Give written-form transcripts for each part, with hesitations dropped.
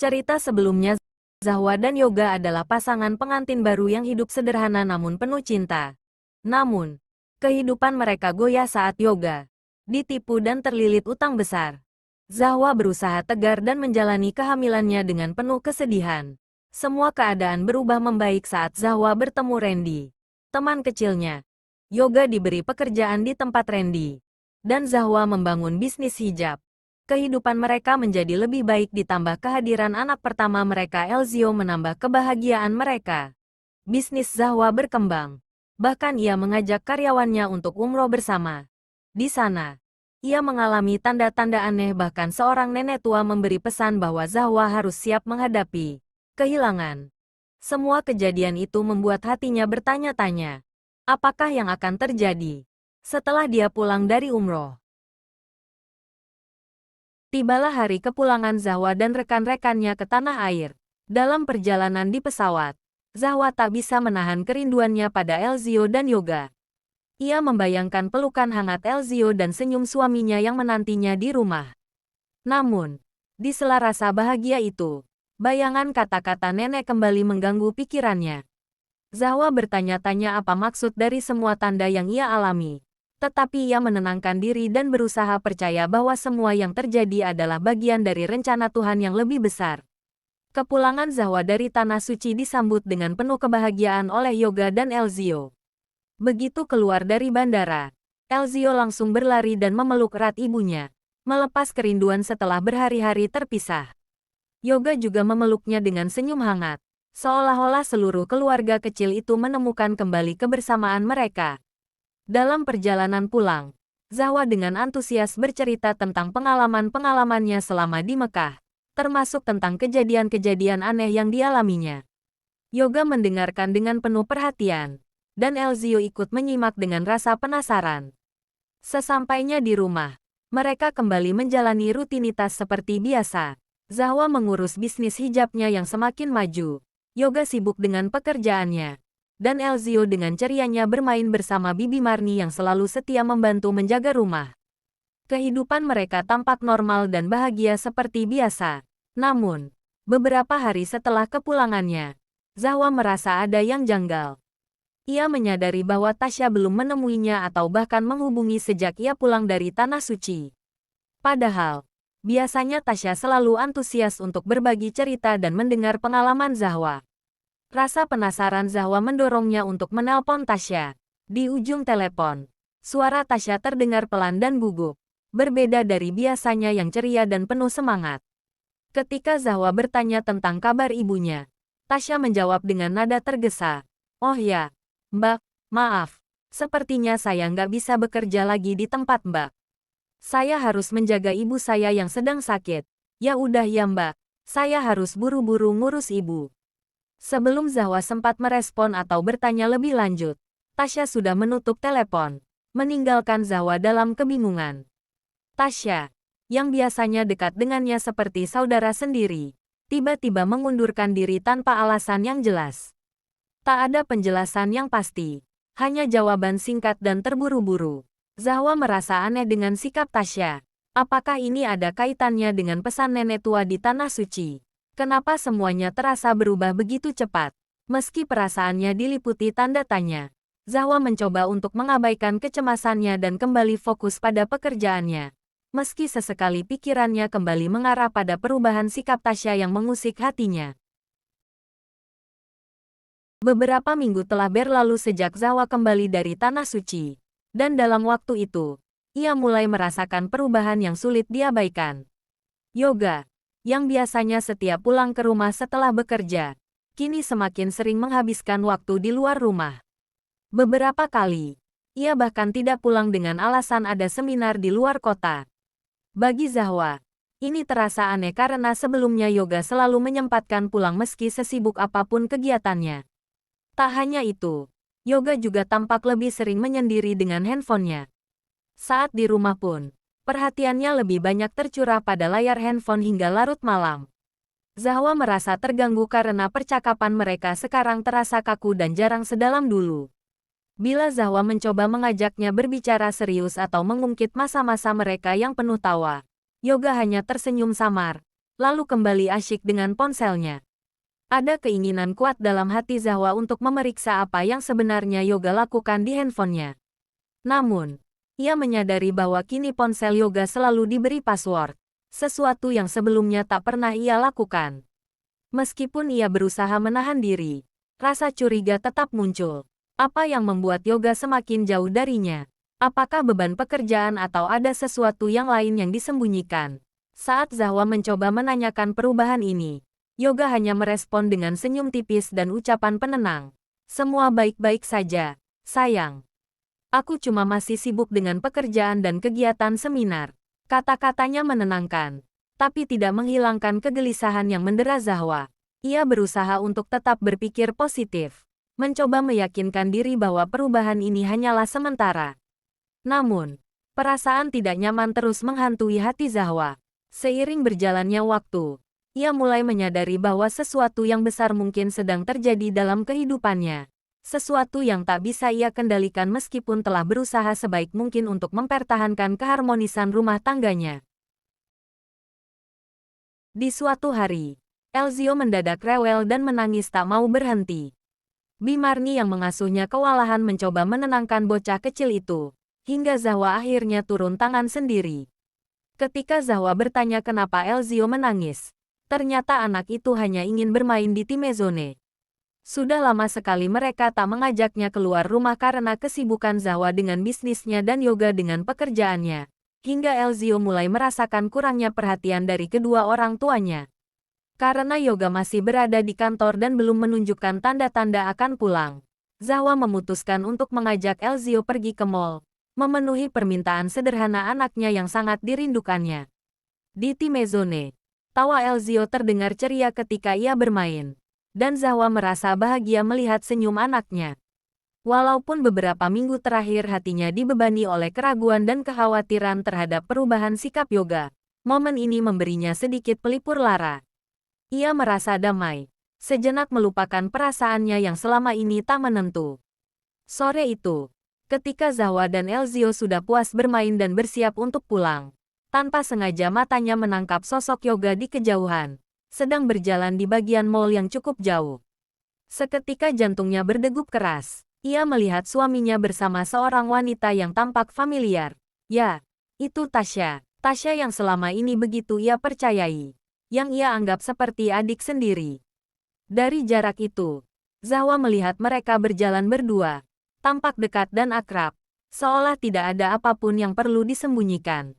Cerita sebelumnya, Zahwa dan Yoga adalah pasangan pengantin baru yang hidup sederhana namun penuh cinta. Namun, kehidupan mereka goyah saat Yoga ditipu dan terlilit utang besar. Zahwa berusaha tegar dan menjalani kehamilannya dengan penuh kesedihan. Semua keadaan berubah membaik saat Zahwa bertemu Randy, teman kecilnya. Yoga diberi pekerjaan di tempat Randy, dan Zahwa membangun bisnis hijab. Kehidupan mereka menjadi lebih baik ditambah kehadiran anak pertama mereka Elzio menambah kebahagiaan mereka. Bisnis Zahwa berkembang. Bahkan ia mengajak karyawannya untuk umroh bersama. Di sana, ia mengalami tanda-tanda aneh bahkan seorang nenek tua memberi pesan bahwa Zahwa harus siap menghadapi kehilangan. Semua kejadian itu membuat hatinya bertanya-tanya. Apakah yang akan terjadi setelah dia pulang dari umroh? Tibalah hari kepulangan Zahwa dan rekan-rekannya ke tanah air. Dalam perjalanan di pesawat, Zahwa tak bisa menahan kerinduannya pada Elzio dan Yoga. Ia membayangkan pelukan hangat Elzio dan senyum suaminya yang menantinya di rumah. Namun, di sela rasa bahagia itu, bayangan kata-kata nenek kembali mengganggu pikirannya. Zahwa bertanya-tanya apa maksud dari semua tanda yang ia alami. Tetapi ia menenangkan diri dan berusaha percaya bahwa semua yang terjadi adalah bagian dari rencana Tuhan yang lebih besar. Kepulangan Zahwa dari Tanah Suci disambut dengan penuh kebahagiaan oleh Yoga dan Elzio. Begitu keluar dari bandara, Elzio langsung berlari dan memeluk erat ibunya, melepas kerinduan setelah berhari-hari terpisah. Yoga juga memeluknya dengan senyum hangat, seolah-olah seluruh keluarga kecil itu menemukan kembali kebersamaan mereka. Dalam perjalanan pulang, Zahwa dengan antusias bercerita tentang pengalaman-pengalamannya selama di Mekah, termasuk tentang kejadian-kejadian aneh yang dialaminya. Yoga mendengarkan dengan penuh perhatian, dan Elzio ikut menyimak dengan rasa penasaran. Sesampainya di rumah, mereka kembali menjalani rutinitas seperti biasa. Zahwa mengurus bisnis hijabnya yang semakin maju, Yoga sibuk dengan pekerjaannya, dan Elzio dengan cerianya bermain bersama Bibi Marni yang selalu setia membantu menjaga rumah. Kehidupan mereka tampak normal dan bahagia seperti biasa. Namun, beberapa hari setelah kepulangannya, Zahwa merasa ada yang janggal. Ia menyadari bahwa Tasya belum menemuinya atau bahkan menghubungi sejak ia pulang dari Tanah Suci. Padahal, biasanya Tasya selalu antusias untuk berbagi cerita dan mendengar pengalaman Zahwa. Rasa penasaran Zahwa mendorongnya untuk menelpon Tasya. Di ujung telepon, suara Tasya terdengar pelan dan gugup, berbeda dari biasanya yang ceria dan penuh semangat. Ketika Zahwa bertanya tentang kabar ibunya, Tasya menjawab dengan nada tergesa. "Oh ya, Mbak, maaf. Sepertinya saya nggak bisa bekerja lagi di tempat Mbak. Saya harus menjaga ibu saya yang sedang sakit." "Ya udah ya Mbak, saya harus buru-buru ngurus ibu." Sebelum Zahwa sempat merespon atau bertanya lebih lanjut, Tasya sudah menutup telepon, meninggalkan Zahwa dalam kebingungan. Tasya, yang biasanya dekat dengannya seperti saudara sendiri, tiba-tiba mengundurkan diri tanpa alasan yang jelas. Tak ada penjelasan yang pasti, hanya jawaban singkat dan terburu-buru. Zahwa merasa aneh dengan sikap Tasya. Apakah ini ada kaitannya dengan pesan nenek tua di Tanah Suci? Kenapa semuanya terasa berubah begitu cepat? Meski perasaannya diliputi tanda tanya, Zahwa mencoba untuk mengabaikan kecemasannya dan kembali fokus pada pekerjaannya. Meski sesekali pikirannya kembali mengarah pada perubahan sikap Tasya yang mengusik hatinya. Beberapa minggu telah berlalu sejak Zahwa kembali dari Tanah Suci. Dan dalam waktu itu, ia mulai merasakan perubahan yang sulit diabaikan. Yoga, yang biasanya setiap pulang ke rumah setelah bekerja, kini semakin sering menghabiskan waktu di luar rumah. Beberapa kali, ia bahkan tidak pulang dengan alasan ada seminar di luar kota. Bagi Zahwa, ini terasa aneh karena sebelumnya Yoga selalu menyempatkan pulang meski sesibuk apapun kegiatannya. Tak hanya itu, Yoga juga tampak lebih sering menyendiri dengan handphonenya. Saat di rumah pun, perhatiannya lebih banyak tercurah pada layar handphone hingga larut malam. Zahwa merasa terganggu karena percakapan mereka sekarang terasa kaku dan jarang sedalam dulu. Bila Zahwa mencoba mengajaknya berbicara serius atau mengungkit masa-masa mereka yang penuh tawa, Yoga hanya tersenyum samar. lalu kembali asyik dengan ponselnya. Ada keinginan kuat dalam hati Zahwa untuk memeriksa apa yang sebenarnya Yoga lakukan di handphonenya. Namun, ia menyadari bahwa kini ponsel Yoga selalu diberi password, sesuatu yang sebelumnya tak pernah ia lakukan. Meskipun ia berusaha menahan diri, rasa curiga tetap muncul. Apa yang membuat Yoga semakin jauh darinya? Apakah beban pekerjaan atau ada sesuatu yang lain yang disembunyikan? Saat Zahwa mencoba menanyakan perubahan ini, Yoga hanya merespon dengan senyum tipis dan ucapan penenang. Semua baik-baik saja, sayang. Aku cuma masih sibuk dengan pekerjaan dan kegiatan seminar. Kata-katanya menenangkan, tapi tidak menghilangkan kegelisahan yang mendera Zahwa. Ia berusaha untuk tetap berpikir positif, mencoba meyakinkan diri bahwa perubahan ini hanyalah sementara. Namun, perasaan tidak nyaman terus menghantui hati Zahwa. Seiring berjalannya waktu, ia mulai menyadari bahwa sesuatu yang besar mungkin sedang terjadi dalam kehidupannya. Sesuatu yang tak bisa ia kendalikan meskipun telah berusaha sebaik mungkin untuk mempertahankan keharmonisan rumah tangganya. Di suatu hari, Elzio mendadak rewel dan menangis tak mau berhenti. Bimarni yang mengasuhnya kewalahan mencoba menenangkan bocah kecil itu, hingga Zahwa akhirnya turun tangan sendiri. Ketika Zahwa bertanya kenapa Elzio menangis, ternyata anak itu hanya ingin bermain di Timezone. Sudah lama sekali mereka tak mengajaknya keluar rumah karena kesibukan Zahwa dengan bisnisnya dan Yoga dengan pekerjaannya, hingga Elzio mulai merasakan kurangnya perhatian dari kedua orang tuanya. Karena Yoga masih berada di kantor dan belum menunjukkan tanda-tanda akan pulang, Zahwa memutuskan untuk mengajak Elzio pergi ke mall, memenuhi permintaan sederhana anaknya yang sangat dirindukannya. Di Timezone, tawa Elzio terdengar ceria ketika ia bermain, dan Zahwa merasa bahagia melihat senyum anaknya. Walaupun beberapa minggu terakhir hatinya dibebani oleh keraguan dan kekhawatiran terhadap perubahan sikap Yoga, momen ini memberinya sedikit pelipur lara. Ia merasa damai, sejenak melupakan perasaannya yang selama ini tak menentu. Sore itu, ketika Zahwa dan Elzio sudah puas bermain dan bersiap untuk pulang, tanpa sengaja matanya menangkap sosok Yoga di kejauhan, sedang berjalan di bagian mall yang cukup jauh. Seketika jantungnya berdegup keras. Ia melihat suaminya bersama seorang wanita yang tampak familiar. Ya, itu Tasya. Tasya yang selama ini begitu ia percayai, yang ia anggap seperti adik sendiri. Dari jarak itu, Zahwa melihat mereka berjalan berdua, tampak dekat dan akrab, seolah tidak ada apapun yang perlu disembunyikan.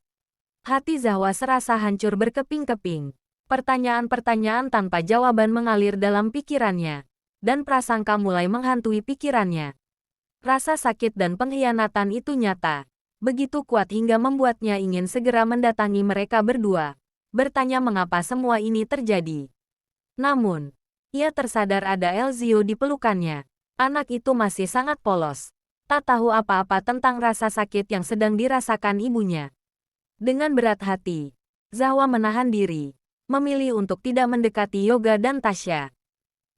Hati Zahwa serasa hancur berkeping-keping. Pertanyaan-pertanyaan tanpa jawaban mengalir dalam pikirannya, dan prasangka mulai menghantui pikirannya. Rasa sakit dan pengkhianatan itu nyata, begitu kuat hingga membuatnya ingin segera mendatangi mereka berdua, bertanya mengapa semua ini terjadi. Namun, ia tersadar ada Elzio di pelukannya. Anak itu masih sangat polos, tak tahu apa-apa tentang rasa sakit yang sedang dirasakan ibunya. Dengan berat hati, Zahwa menahan diri, memilih untuk tidak mendekati Yoga dan Tasya.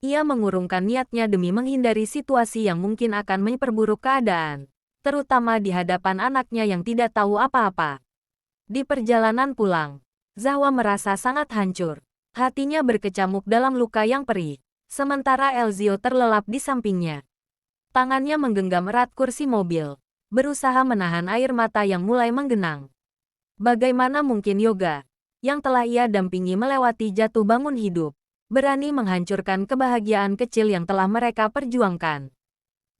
Ia mengurungkan niatnya demi menghindari situasi yang mungkin akan memperburuk keadaan, terutama di hadapan anaknya yang tidak tahu apa-apa. Di perjalanan pulang, Zahwa merasa sangat hancur. Hatinya berkecamuk dalam luka yang perih, sementara Elzio terlelap di sampingnya. Tangannya menggenggam erat kursi mobil, berusaha menahan air mata yang mulai menggenang. Bagaimana mungkin Yoga, yang telah ia dampingi melewati jatuh bangun hidup, berani menghancurkan kebahagiaan kecil yang telah mereka perjuangkan.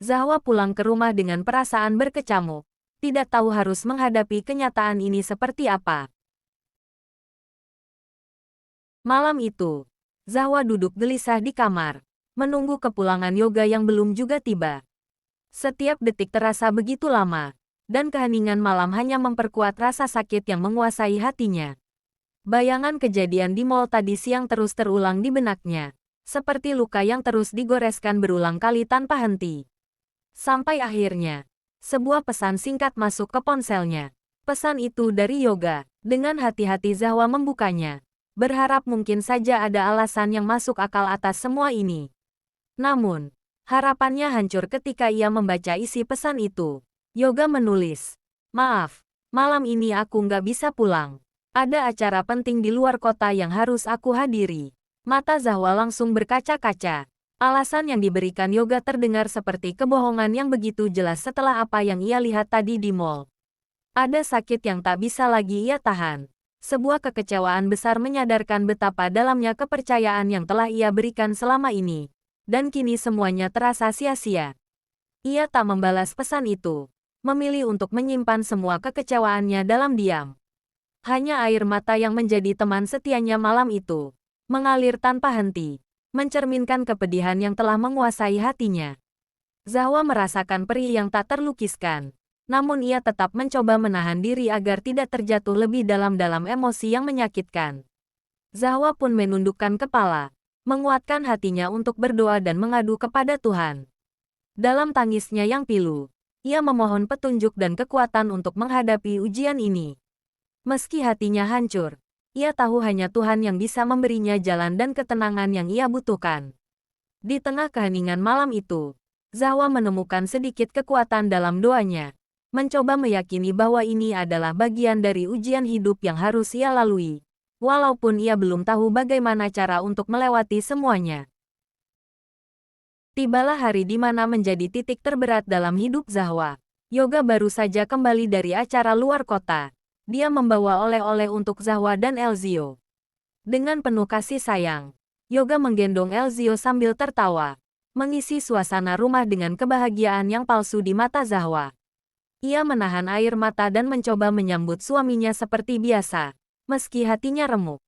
Zahwa pulang ke rumah dengan perasaan berkecamuk, tidak tahu harus menghadapi kenyataan ini seperti apa. Malam itu, Zahwa duduk gelisah di kamar, menunggu kepulangan Yoga yang belum juga tiba. Setiap detik terasa begitu lama, dan keheningan malam hanya memperkuat rasa sakit yang menguasai hatinya. Bayangan kejadian di mall tadi siang terus terulang di benaknya, seperti luka yang terus digoreskan berulang kali tanpa henti. Sampai akhirnya, sebuah pesan singkat masuk ke ponselnya. Pesan itu dari Yoga. Dengan hati-hati Zahwa membukanya, berharap mungkin saja ada alasan yang masuk akal atas semua ini. Namun, harapannya hancur ketika ia membaca isi pesan itu. Yoga menulis, "Maaf, malam ini aku nggak bisa pulang. Ada acara penting di luar kota yang harus aku hadiri. Mata Zahwa langsung berkaca-kaca. Alasan yang diberikan Yoga terdengar seperti kebohongan yang begitu jelas setelah apa yang ia lihat tadi di mall. Ada sakit yang tak bisa lagi ia tahan. Sebuah kekecewaan besar menyadarkan betapa dalamnya kepercayaan yang telah ia berikan selama ini. Dan kini semuanya terasa sia-sia. Ia tak membalas pesan itu. Memilih untuk menyimpan semua kekecewaannya dalam diam. Hanya air mata yang menjadi teman setianya malam itu. Mengalir tanpa henti. Mencerminkan kepedihan yang telah menguasai hatinya. Zahwa merasakan perih yang tak terlukiskan. Namun ia tetap mencoba menahan diri agar tidak terjatuh lebih dalam emosi yang menyakitkan. Zahwa pun menundukkan kepala. Menguatkan hatinya untuk berdoa dan mengadu kepada Tuhan. Dalam tangisnya yang pilu, ia memohon petunjuk dan kekuatan untuk menghadapi ujian ini. Meski hatinya hancur, ia tahu hanya Tuhan yang bisa memberinya jalan dan ketenangan yang ia butuhkan. Di tengah keheningan malam itu, Zahwa menemukan sedikit kekuatan dalam doanya. Mencoba meyakini bahwa ini adalah bagian dari ujian hidup yang harus ia lalui. Walaupun ia belum tahu bagaimana cara untuk melewati semuanya. Tibalah hari di mana menjadi titik terberat dalam hidup Zahwa. Yoga baru saja kembali dari acara luar kota. Dia membawa oleh-oleh untuk Zahwa dan Elzio. Dengan penuh kasih sayang, Yoga menggendong Elzio sambil tertawa, mengisi suasana rumah dengan kebahagiaan yang palsu di mata Zahwa. Ia menahan air mata dan mencoba menyambut suaminya seperti biasa, meski hatinya remuk.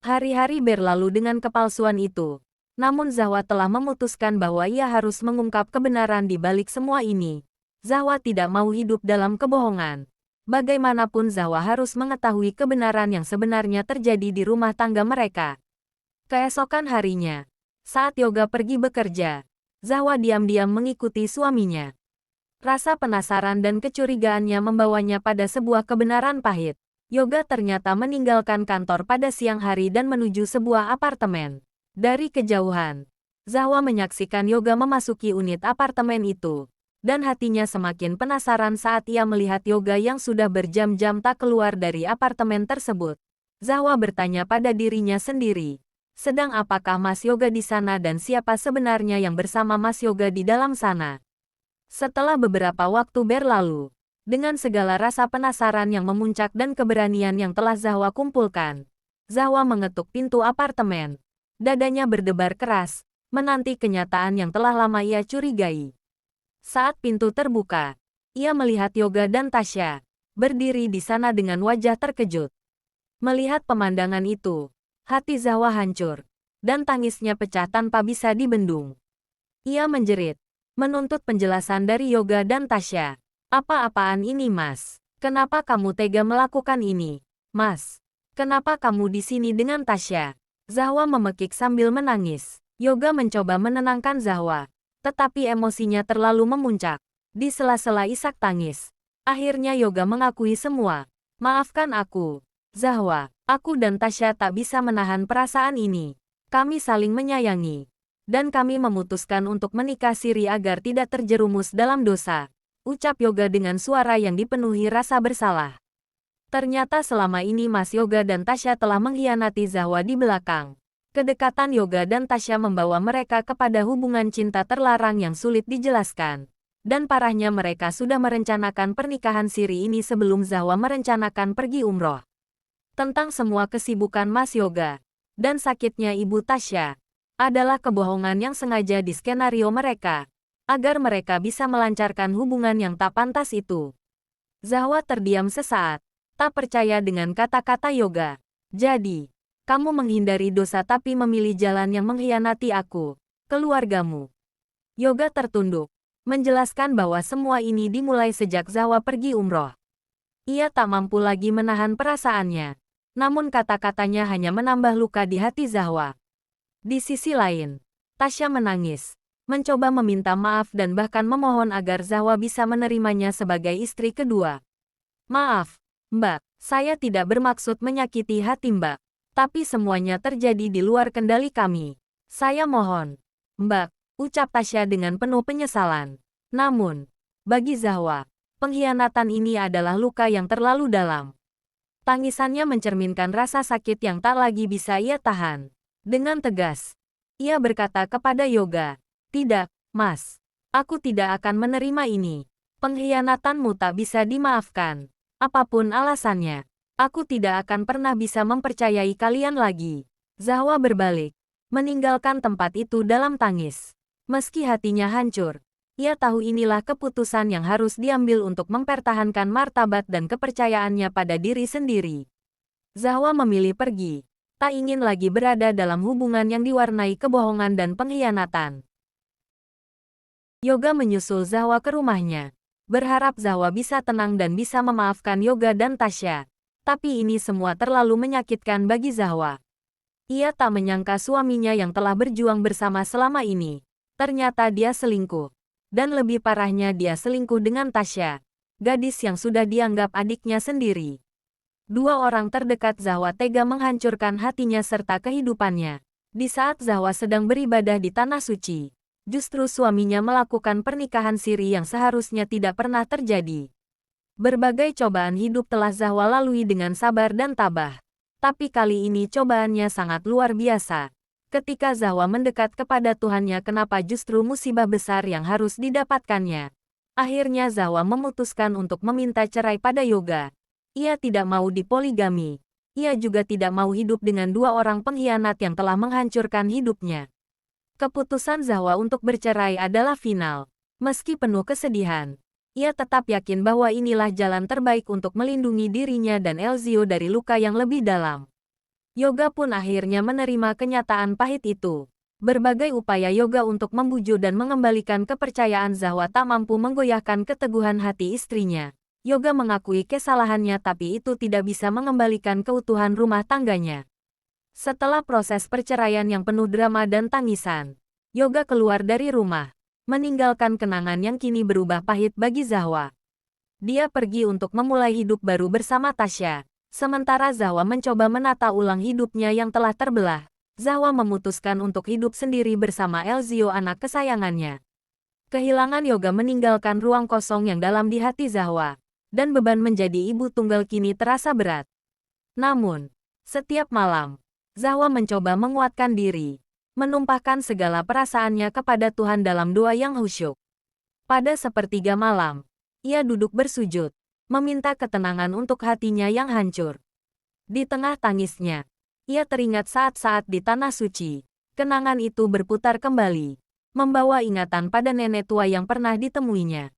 Hari-hari berlalu dengan kepalsuan itu. Namun Zahwa telah memutuskan bahwa ia harus mengungkap kebenaran di balik semua ini. Zahwa tidak mau hidup dalam kebohongan. Bagaimanapun Zahwa harus mengetahui kebenaran yang sebenarnya terjadi di rumah tangga mereka. Keesokan harinya, saat Yoga pergi bekerja, Zahwa diam-diam mengikuti suaminya. Rasa penasaran dan kecurigaannya membawanya pada sebuah kebenaran pahit. Yoga ternyata meninggalkan kantor pada siang hari dan menuju sebuah apartemen. Dari kejauhan, Zahwa menyaksikan Yoga memasuki unit apartemen itu, dan hatinya semakin penasaran saat ia melihat Yoga yang sudah berjam-jam tak keluar dari apartemen tersebut. Zahwa bertanya pada dirinya sendiri, sedang apakah Mas Yoga di sana dan siapa sebenarnya yang bersama Mas Yoga di dalam sana? Setelah beberapa waktu berlalu, dengan segala rasa penasaran yang memuncak dan keberanian yang telah Zahwa kumpulkan, Zahwa mengetuk pintu apartemen. Dadanya berdebar keras, menanti kenyataan yang telah lama ia curigai. Saat pintu terbuka, ia melihat Yoga dan Tasya, berdiri di sana dengan wajah terkejut. Melihat pemandangan itu, hati Zahwa hancur, dan tangisnya pecah tanpa bisa dibendung. Ia menjerit, menuntut penjelasan dari Yoga dan Tasya. Apa-apaan ini, Mas? Kenapa kamu tega melakukan ini, Mas? Kenapa kamu di sini dengan Tasya? Zahwa memekik sambil menangis. Yoga mencoba menenangkan Zahwa, tetapi emosinya terlalu memuncak. Di sela-sela isak tangis, akhirnya Yoga mengakui semua. Maafkan aku, Zahwa. Aku dan Tasya tak bisa menahan perasaan ini. Kami saling menyayangi. Dan kami memutuskan untuk menikah siri agar tidak terjerumus dalam dosa. Ucap Yoga dengan suara yang dipenuhi rasa bersalah. Ternyata selama ini Mas Yoga dan Tasya telah mengkhianati Zahwa di belakang. Kedekatan Yoga dan Tasya membawa mereka kepada hubungan cinta terlarang yang sulit dijelaskan. Dan parahnya mereka sudah merencanakan pernikahan siri ini sebelum Zahwa merencanakan pergi umroh. Tentang semua kesibukan Mas Yoga dan sakitnya Ibu Tasya adalah kebohongan yang sengaja di skenario mereka, agar mereka bisa melancarkan hubungan yang tak pantas itu. Zahwa terdiam sesaat. Tak percaya dengan kata-kata Yoga. Jadi, kamu menghindari dosa tapi memilih jalan yang mengkhianati aku, keluargamu. Yoga tertunduk, menjelaskan bahwa semua ini dimulai sejak Zahwa pergi umroh. Ia tak mampu lagi menahan perasaannya. Namun kata-katanya hanya menambah luka di hati Zahwa. Di sisi lain, Tasya menangis, mencoba meminta maaf dan bahkan memohon agar Zahwa bisa menerimanya sebagai istri kedua. Maaf, Mbak, saya tidak bermaksud menyakiti hati Mbak, tapi semuanya terjadi di luar kendali kami. Saya mohon, Mbak, ucap Tasya dengan penuh penyesalan. Namun, bagi Zahwa, pengkhianatan ini adalah luka yang terlalu dalam. Tangisannya mencerminkan rasa sakit yang tak lagi bisa ia tahan. Dengan tegas, ia berkata kepada Yoga, "Tidak, Mas. Aku tidak akan menerima ini. Pengkhianatanmu tak bisa dimaafkan. Apapun alasannya, aku tidak akan pernah bisa mempercayai kalian lagi." Zahwa berbalik, meninggalkan tempat itu dalam tangis. Meski hatinya hancur, ia tahu inilah keputusan yang harus diambil untuk mempertahankan martabat dan kepercayaannya pada diri sendiri. Zahwa memilih pergi, tak ingin lagi berada dalam hubungan yang diwarnai kebohongan dan pengkhianatan. Yoga menyusul Zahwa ke rumahnya, berharap Zahwa bisa tenang dan bisa memaafkan Yoga dan Tasya. Tapi ini semua terlalu menyakitkan bagi Zahwa. Ia tak menyangka suaminya yang telah berjuang bersama selama ini, ternyata dia selingkuh. Dan lebih parahnya dia selingkuh dengan Tasya, gadis yang sudah dianggap adiknya sendiri. Dua orang terdekat Zahwa tega menghancurkan hatinya serta kehidupannya. Di saat Zahwa sedang beribadah di Tanah Suci, justru suaminya melakukan pernikahan siri yang seharusnya tidak pernah terjadi. Berbagai cobaan hidup telah Zahwa lalui dengan sabar dan tabah. Tapi kali ini cobaannya sangat luar biasa. Ketika Zahwa mendekat kepada Tuhannya, kenapa justru musibah besar yang harus didapatkannya? Akhirnya Zahwa memutuskan untuk meminta cerai pada Yoga. Ia tidak mau dipoligami. Ia juga tidak mau hidup dengan dua orang pengkhianat yang telah menghancurkan hidupnya. Keputusan Zahwa untuk bercerai adalah final. Meski penuh kesedihan, ia tetap yakin bahwa inilah jalan terbaik untuk melindungi dirinya dan Elzio dari luka yang lebih dalam. Yoga pun akhirnya menerima kenyataan pahit itu. Berbagai upaya Yoga untuk membujuk dan mengembalikan kepercayaan Zahwa tak mampu menggoyahkan keteguhan hati istrinya. Yoga mengakui kesalahannya, tapi itu tidak bisa mengembalikan keutuhan rumah tangganya. Setelah proses perceraian yang penuh drama dan tangisan, Yoga keluar dari rumah, meninggalkan kenangan yang kini berubah pahit bagi Zahwa. Dia pergi untuk memulai hidup baru bersama Tasya. Sementara Zahwa mencoba menata ulang hidupnya yang telah terbelah, Zahwa memutuskan untuk hidup sendiri bersama Elzio, anak kesayangannya. Kehilangan Yoga meninggalkan ruang kosong yang dalam di hati Zahwa, dan beban menjadi ibu tunggal kini terasa berat. Namun, setiap malam, Zahwa mencoba menguatkan diri, menumpahkan segala perasaannya kepada Tuhan dalam doa yang khusyuk. Pada sepertiga malam, ia duduk bersujud, meminta ketenangan untuk hatinya yang hancur. Di tengah tangisnya, ia teringat saat-saat di Tanah Suci. Kenangan itu berputar kembali, membawa ingatan pada nenek tua yang pernah ditemuinya.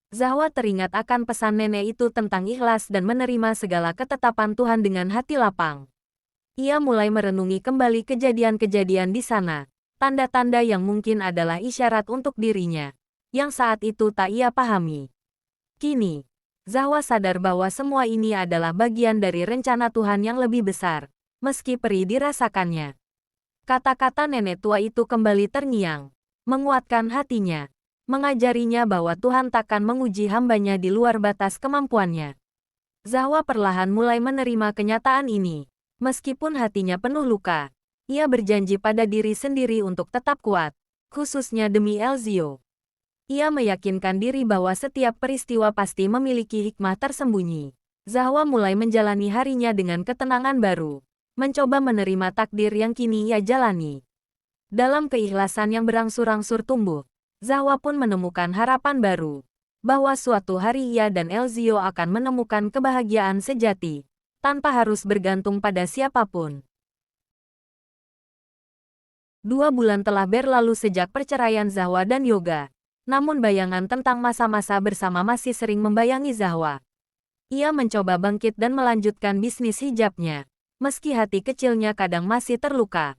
Zahwa teringat akan pesan nenek itu tentang ikhlas dan menerima segala ketetapan Tuhan dengan hati lapang. Ia mulai merenungi kembali kejadian-kejadian di sana, tanda-tanda yang mungkin adalah isyarat untuk dirinya, yang saat itu tak ia pahami. Kini, Zahwa sadar bahwa semua ini adalah bagian dari rencana Tuhan yang lebih besar, meski perih dirasakannya. Kata-kata nenek tua itu kembali terngiang, menguatkan hatinya, mengajarinya bahwa Tuhan takkan menguji hambanya di luar batas kemampuannya. Zahwa perlahan mulai menerima kenyataan ini. Meskipun hatinya penuh luka, ia berjanji pada diri sendiri untuk tetap kuat, khususnya demi Elzio. Ia meyakinkan diri bahwa setiap peristiwa pasti memiliki hikmah tersembunyi. Zahwa mulai menjalani harinya dengan ketenangan baru, mencoba menerima takdir yang kini ia jalani. Dalam keikhlasan yang berangsur-angsur tumbuh, Zahwa pun menemukan harapan baru, bahwa suatu hari ia dan Elzio akan menemukan kebahagiaan sejati, tanpa harus bergantung pada siapapun. 2 bulan telah berlalu sejak perceraian Zahwa dan Yoga. Namun bayangan tentang masa-masa bersama masih sering membayangi Zahwa. Ia mencoba bangkit dan melanjutkan bisnis hijabnya, meski hati kecilnya kadang masih terluka.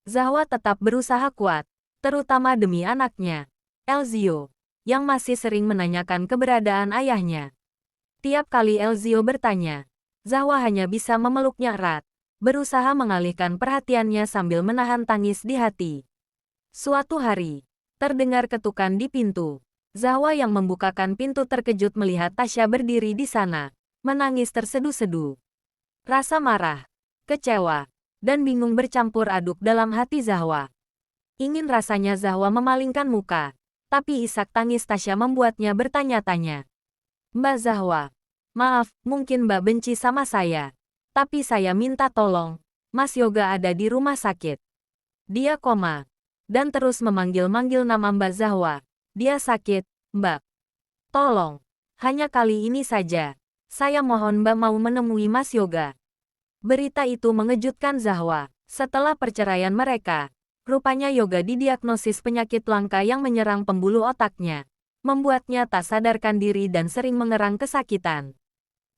Zahwa tetap berusaha kuat, terutama demi anaknya, Elzio, yang masih sering menanyakan keberadaan ayahnya. Tiap kali Elzio bertanya, Zahwa hanya bisa memeluknya erat, berusaha mengalihkan perhatiannya sambil menahan tangis di hati. Suatu hari, terdengar ketukan di pintu. Zahwa yang membukakan pintu terkejut melihat Tasya berdiri di sana, menangis terseduh-seduh. Rasa marah, kecewa, dan bingung bercampur aduk dalam hati Zahwa. Ingin rasanya Zahwa memalingkan muka, tapi isak tangis Tasya membuatnya bertanya-tanya. "Mbak Zahwa, Maaf, mungkin Mbak benci sama saya. Tapi saya minta tolong. Mas Yoga ada di rumah sakit. Dia koma. Dan terus memanggil-manggil nama Mbak Zahwa. Dia sakit, Mbak. Tolong. Hanya kali ini saja. Saya mohon Mbak mau menemui Mas Yoga. Berita itu mengejutkan Zahwa. Setelah perceraian mereka, rupanya Yoga didiagnosis penyakit langka yang menyerang pembuluh otaknya. Membuatnya tak sadarkan diri dan sering mengerang kesakitan.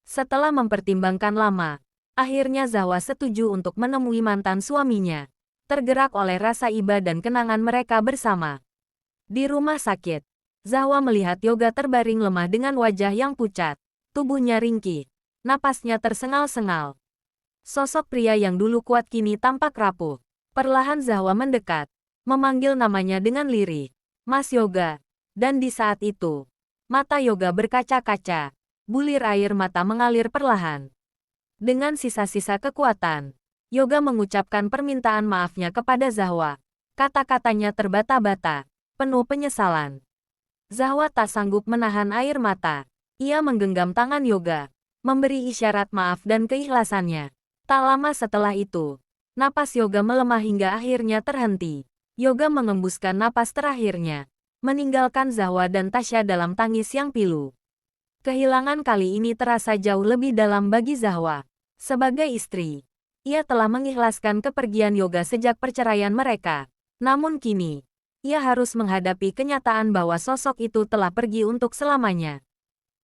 Setelah mempertimbangkan lama, akhirnya Zahwa setuju untuk menemui mantan suaminya. Tergerak oleh rasa iba dan kenangan mereka bersama. Di rumah sakit, Zahwa melihat Yoga terbaring lemah dengan wajah yang pucat. Tubuhnya ringkih. Napasnya tersengal-sengal. Sosok pria yang dulu kuat kini tampak rapuh. Perlahan Zahwa mendekat, memanggil namanya dengan lirih. Mas Yoga. Dan di saat itu, mata Yoga berkaca-kaca. Bulir air mata mengalir perlahan. Dengan sisa-sisa kekuatan, Yoga mengucapkan permintaan maafnya kepada Zahwa. Kata-katanya terbata-bata, penuh penyesalan. Zahwa tak sanggup menahan air mata. Ia menggenggam tangan Yoga, memberi isyarat maaf dan keikhlasannya. Tak lama setelah itu, napas Yoga melemah hingga akhirnya terhenti. Yoga mengembuskan napas terakhirnya, meninggalkan Zahwa dan Tasya dalam tangis yang pilu. Kehilangan kali ini terasa jauh lebih dalam bagi Zahwa. Sebagai istri, ia telah mengikhlaskan kepergian Yoga sejak perceraian mereka. Namun kini, ia harus menghadapi kenyataan bahwa sosok itu telah pergi untuk selamanya.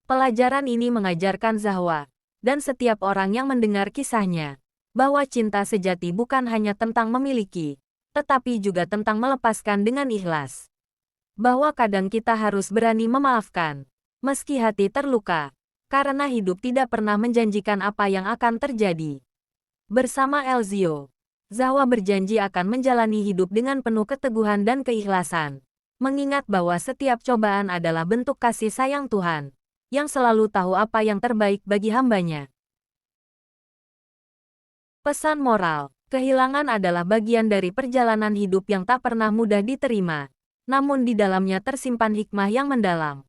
Pelajaran ini mengajarkan Zahwa, dan setiap orang yang mendengar kisahnya, bahwa cinta sejati bukan hanya tentang memiliki, tetapi juga tentang melepaskan dengan ikhlas. Bahwa kadang kita harus berani memaafkan, meski hati terluka, karena hidup tidak pernah menjanjikan apa yang akan terjadi. Bersama Elzio, Zahwa berjanji akan menjalani hidup dengan penuh keteguhan dan keikhlasan, mengingat bahwa setiap cobaan adalah bentuk kasih sayang Tuhan, yang selalu tahu apa yang terbaik bagi hambanya. Pesan moral, kehilangan adalah bagian dari perjalanan hidup yang tak pernah mudah diterima, namun di dalamnya tersimpan hikmah yang mendalam.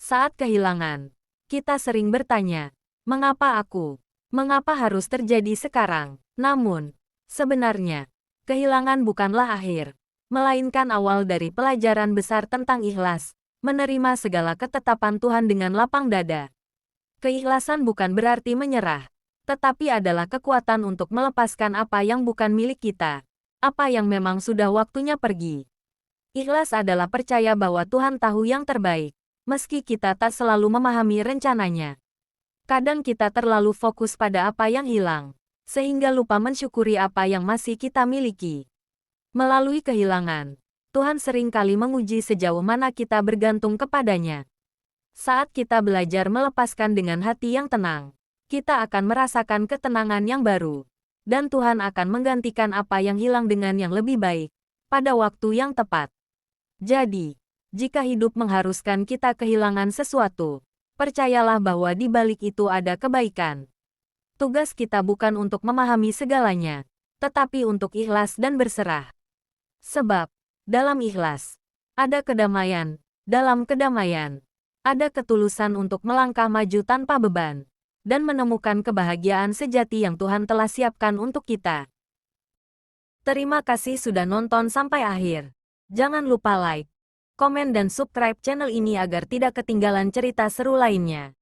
Saat kehilangan, kita sering bertanya, mengapa aku? Mengapa harus terjadi sekarang? Namun, sebenarnya, kehilangan bukanlah akhir, melainkan awal dari pelajaran besar tentang ikhlas, menerima segala ketetapan Tuhan dengan lapang dada. Keikhlasan bukan berarti menyerah, tetapi adalah kekuatan untuk melepaskan apa yang bukan milik kita, apa yang memang sudah waktunya pergi. Ikhlas adalah percaya bahwa Tuhan tahu yang terbaik, meski kita tak selalu memahami rencananya. Kadang kita terlalu fokus pada apa yang hilang, sehingga lupa mensyukuri apa yang masih kita miliki. Melalui kehilangan, Tuhan seringkali menguji sejauh mana kita bergantung kepadanya. Saat kita belajar melepaskan dengan hati yang tenang, kita akan merasakan ketenangan yang baru, dan Tuhan akan menggantikan apa yang hilang dengan yang lebih baik, pada waktu yang tepat. Jadi, jika hidup mengharuskan kita kehilangan sesuatu, percayalah bahwa di balik itu ada kebaikan. Tugas kita bukan untuk memahami segalanya, tetapi untuk ikhlas dan berserah. Sebab, dalam ikhlas, ada kedamaian. Dalam kedamaian, ada ketulusan untuk melangkah maju tanpa beban, dan menemukan kebahagiaan sejati yang Tuhan telah siapkan untuk kita. Terima kasih sudah nonton sampai akhir. Jangan lupa like, komen dan subscribe channel ini agar tidak ketinggalan cerita seru lainnya.